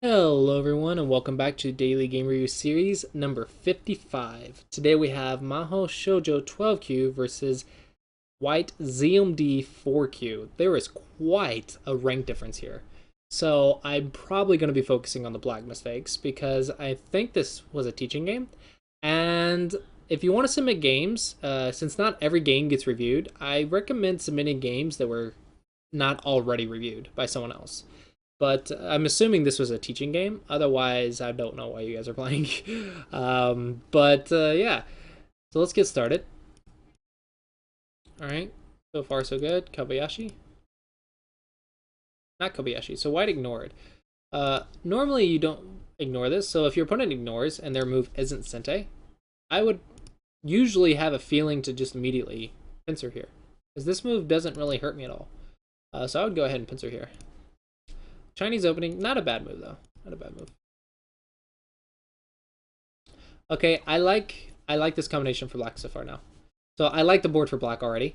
Hello everyone and welcome back to Daily Game Review Series number 55. Today we have Mahou Shoujo 12Q versus White ZMD 4Q. There is quite a rank difference here. So I'm probably going to be focusing on the black mistakes because I think this was a teaching game. And if you want to submit games, since not every game gets reviewed, I recommend submitting games that were not already reviewed by someone else. But I'm assuming this was a teaching game. Otherwise, I don't know why you guys are playing. Yeah, so let's get started. All right, so far so good. Kobayashi, not Kobayashi. So white ignored. Normally you don't ignore this. So if your opponent ignores and their move isn't Sente, I would usually have a feeling to just immediately pincer here, because this move doesn't really hurt me at all. So I would go ahead and pincer here. Chinese opening, not a bad move though. Not a bad move. Okay, I like this combination for black so far now. So I like the board for black already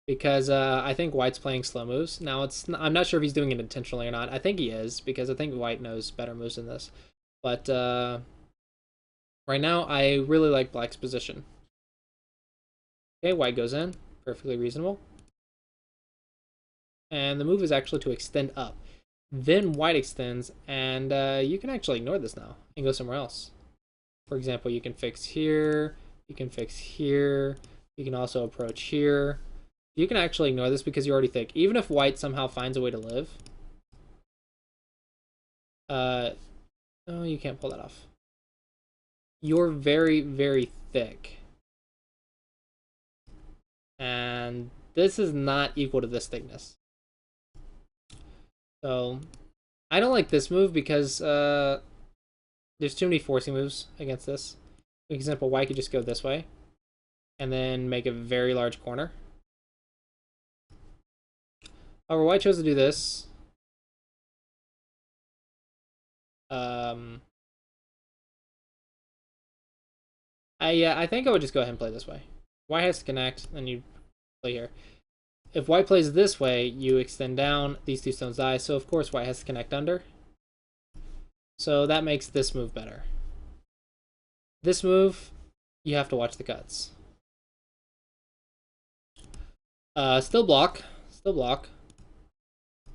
because I think white's playing slow moves. Now I'm not sure if he's doing it intentionally or not. I think he is because I think white knows better moves than this. But right now I really like black's position. Okay, white goes in, perfectly reasonable. And the move is actually to extend up. Then white extends, and you can actually ignore this now and go somewhere else. For example, you can fix here, you can fix here, you can also approach here. You can actually ignore this because you already think, even if white somehow finds a way to live, oh, you can't pull that off. You're very, very thick. And this is not equal to this thickness. So, I don't like this move because there's too many forcing moves against this. For example, white could just go this way and then make a very large corner. However, white chose to do this. I think I would just go ahead and play this way. White has to connect, and you play here. If white plays this way, you extend down, these two stones die, so of course white has to connect under. So that makes this move better. This move, you have to watch the cuts. Still block. Still block.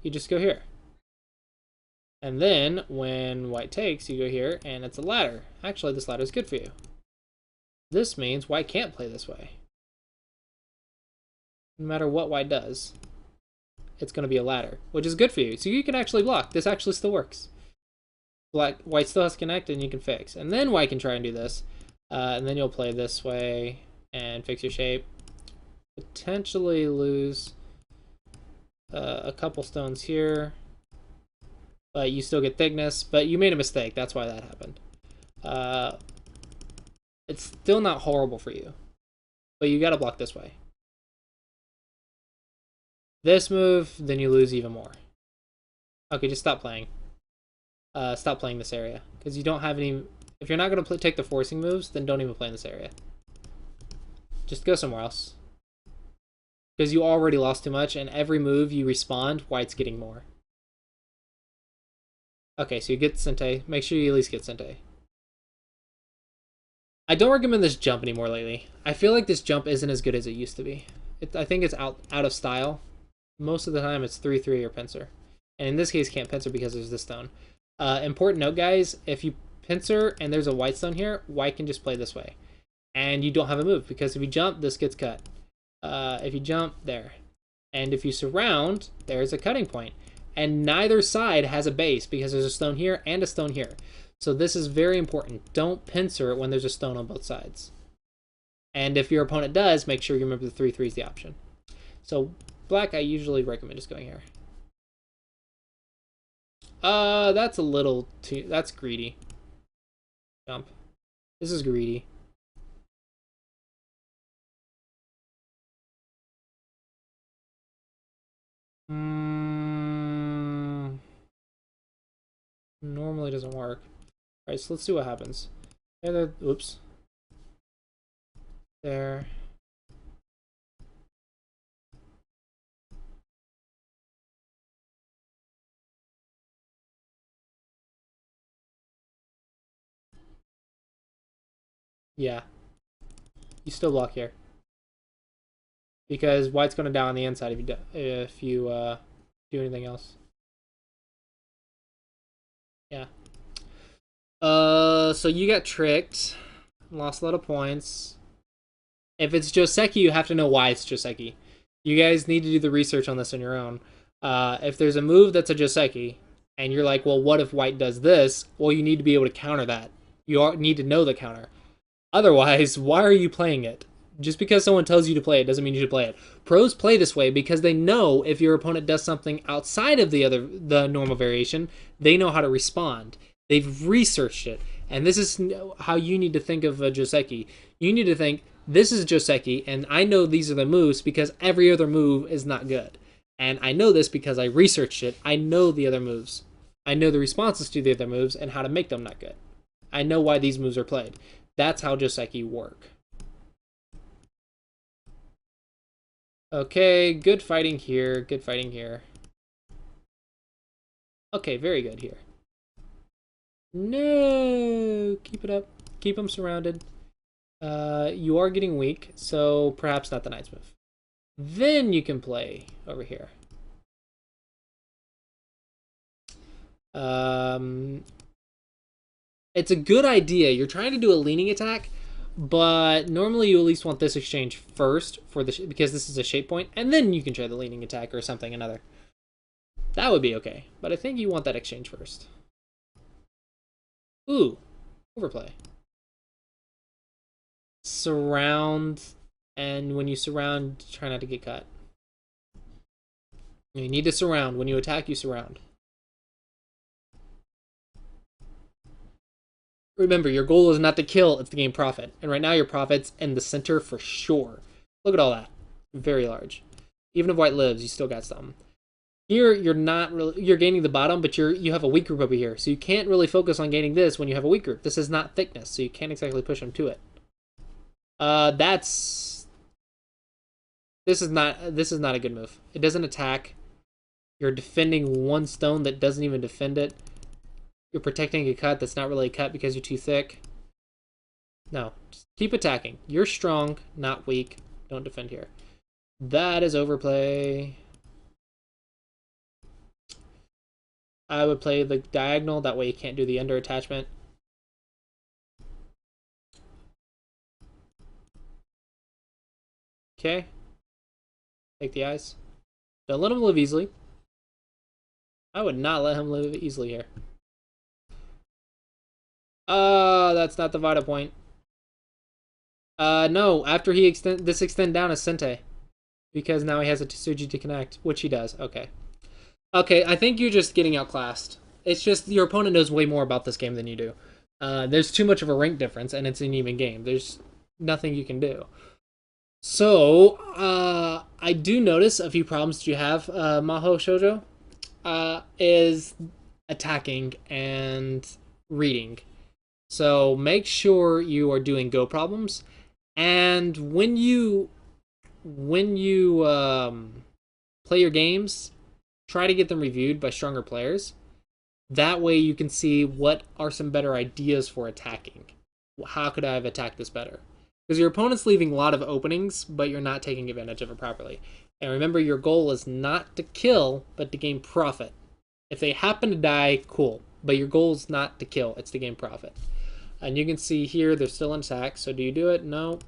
You just go here. And then, when white takes, you go here, and it's a ladder. Actually, this ladder is good for you. This means white can't play this way. No matter what white does, it's going to be a ladder, which is good for you. So you can actually block. This actually still works. White still has to connect, and you can fix. And then white can try and do this. And then you'll play this way and fix your shape. Potentially lose a couple stones here. But you still get thickness. But you made a mistake. That's why that happened. It's still not horrible for you. But you got to block this way. This move, then you lose even more. Okay, just stop playing. Stop playing this area. Because you don't have any... If you're not going to take the forcing moves, then don't even play in this area. Just go somewhere else. Because you already lost too much, and every move you respond, white's getting more. Okay, so you get Sente. Make sure you at least get Sente. I don't recommend this jump anymore lately. I feel like this jump isn't as good as it used to be. I think it's out of style. Most of the time, it's 3-3 or pincer. And in this case, can't pincer because there's this stone. Important note, guys, if you pincer and there's a white stone here, white can just play this way. And you don't have a move, because if you jump, this gets cut. If you jump, there. And if you surround, there's a cutting point. And neither side has a base, because there's a stone here and a stone here. So this is very important. Don't pincer when there's a stone on both sides. And if your opponent does, make sure you remember the 3-3 is the option. So black, I usually recommend just going here. That's a little too... That's greedy. Jump. This is greedy. Normally doesn't work. Alright, so let's see what happens. Oops. There. Yeah. You still block here. Because white's going to die on the inside if you do anything else. Yeah. So you got tricked. Lost a lot of points. If it's Joseki, you have to know why it's Joseki. You guys need to do the research on this on your own. If there's a move that's a Joseki, and you're like, well, what if white does this? Well, you need to be able to counter that. You need to know the counter. Otherwise, why are you playing it? Just because someone tells you to play it doesn't mean you should play it. Pros play this way because they know if your opponent does something outside of the normal variation, they know how to respond. They've researched it. And this is how you need to think of a Joseki. You need to think, this is Joseki, and I know these are the moves because every other move is not good. And I know this because I researched it. I know the other moves. I know the responses to the other moves and how to make them not good. I know why these moves are played. That's how Joseki work. Okay, good fighting here. Good fighting here. Okay, very good here. No! Keep it up. Keep them surrounded. You are getting weak, so perhaps not the knight's move. Then you can play over here. It's a good idea. You're trying to do a leaning attack, but normally you at least want this exchange first for because this is a shape point, and then you can try the leaning attack or something another. That would be okay, but I think you want that exchange first. Ooh, overplay. Surround, and when you surround, try not to get cut. You need to surround. When you attack, you surround. Remember, your goal is not to kill, it's to gain profit. And right now your profit's in the center for sure. Look at all that. Very large. Even if white lives, you still got some. Here, you're not really, you're gaining the bottom, but you have a weak group over here. So you can't really focus on gaining this when you have a weak group. This is not thickness, so you can't exactly push them to it. This is not a good move. It doesn't attack. You're defending one stone that doesn't even defend it. You're protecting a cut that's not really a cut because you're too thick. No, just keep attacking. You're strong, not weak. Don't defend here. That is overplay. I would play the diagonal. That way you can't do the under attachment. Okay. Take the eyes. Don't let him live easily. I would not let him live easily here. That's not the Vita point. No, after he extend down is Sente. Because now he has a Tsuji to connect, which he does. Okay. Okay, I think you're just getting outclassed. It's just your opponent knows way more about this game than you do. There's too much of a rank difference, and it's an even game. There's nothing you can do. So, I do notice a few problems that you have, Mahou Shoujo, is attacking and reading. So make sure you are doing go problems, and when you play your games, try to get them reviewed by stronger players. That way you can see what are some better ideas for attacking. How could I have attacked this better? Because your opponent's leaving a lot of openings, but you're not taking advantage of it properly. And remember, your goal is not to kill, but to gain profit. If they happen to die, cool. But your goal is not to kill, it's to gain profit. And you can see here, they're still in attack. So do you do it? No.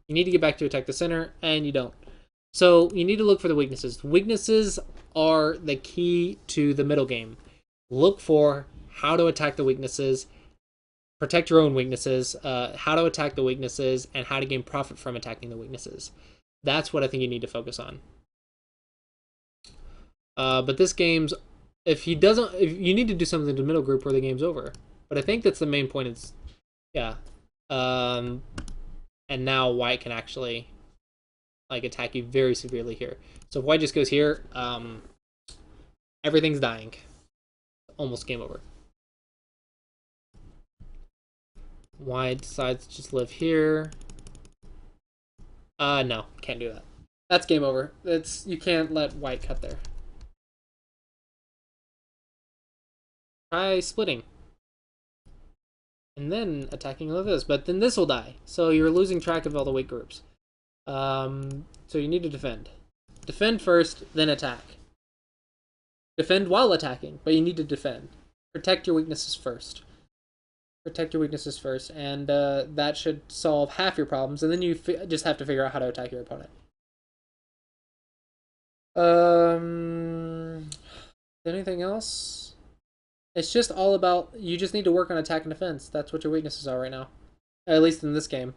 You need to get back to attack the center, and you don't. So you need to look for the weaknesses. Weaknesses are the key to the middle game. Look for how to attack the weaknesses, protect your own weaknesses, how to attack the weaknesses, and how to gain profit from attacking the weaknesses. That's what I think you need to focus on. But this game's, if you need to do something to the middle group or the game's over. But I think that's the main point. Is, yeah. And now white can actually attack you very severely here. So if white just goes here, everything's dying. Almost game over. White decides to just live here. No, can't do that. That's game over. You can't let white cut there. Try splitting. and then attacking like this. But then this will die, so you're losing track of all the weak groups. So you need to defend. Defend first, then attack. Defend while attacking, but you need to defend. Protect your weaknesses first. Protect your weaknesses first, and that should solve half your problems, and then you just have to figure out how to attack your opponent. Anything else? It's just all about, you just need to work on attack and defense. That's what your weaknesses are right now. At least in this game.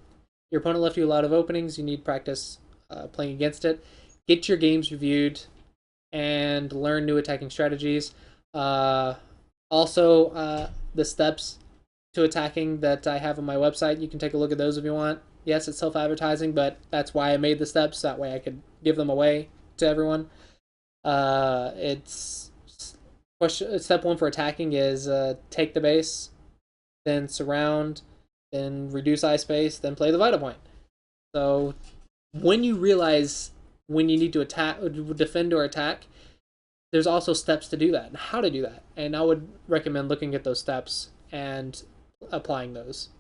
Your opponent left you a lot of openings. You need practice playing against it. Get your games reviewed and learn new attacking strategies. Also, the steps to attacking that I have on my website, you can take a look at those if you want. Yes, it's self-advertising, but that's why I made the steps. That way I could give them away to everyone. It's step 1 for attacking is take the base, then surround, then reduce eye space, then play the vital point. So when you realize when you need to attack, defend or attack, there's also steps to do that and how to do that. And I would recommend looking at those steps and applying those.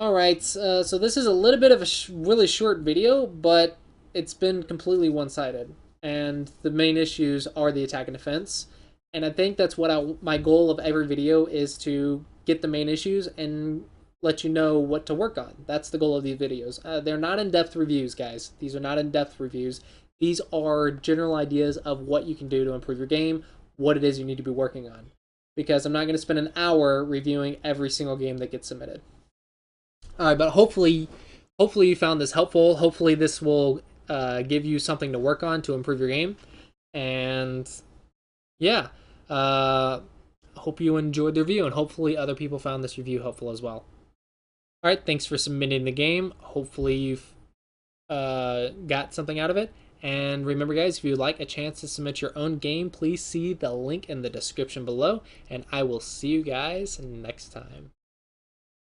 Alright, so this is a little bit of a really short video, but it's been completely one-sided. And the main issues are the attack and defense. And I think that's what my goal of every video is, to get the main issues and let you know what to work on. That's the goal of these videos. They're not in-depth reviews, guys. These are not in-depth reviews. These are general ideas of what you can do to improve your game, what it is you need to be working on. Because I'm not going to spend an hour reviewing every single game that gets submitted. Alright, but hopefully you found this helpful. Hopefully this will give you something to work on to improve your game. And yeah, hope you enjoyed the review, and hopefully other people found this review helpful as well. Alright, thanks for submitting the game. Hopefully you've got something out of it. And remember, guys, if you'd like a chance to submit your own game, please see the link in the description below. And I will see you guys next time.